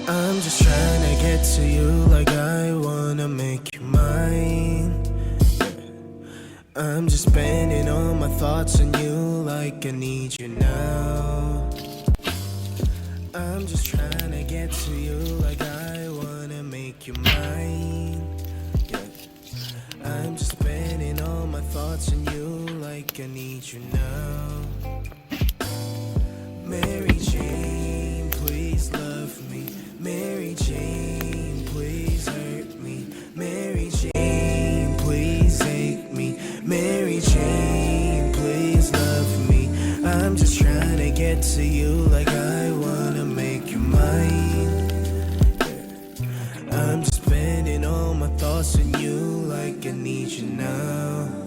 I'm just trying to get to you like I wanna make you mine. I'm just spending all my thoughts on you like I need you now. I'm just trying to get to you like I wanna make you mine. I'm just spending all my thoughts on you like I need you now. Mary Jane, please love me. Mary Jane, please hurt me. Mary Jane, please hate me. Mary Jane, please love me. I'm just trying to get to you like I wanna make you mine. I'm just spending all my thoughts on you like I need you now.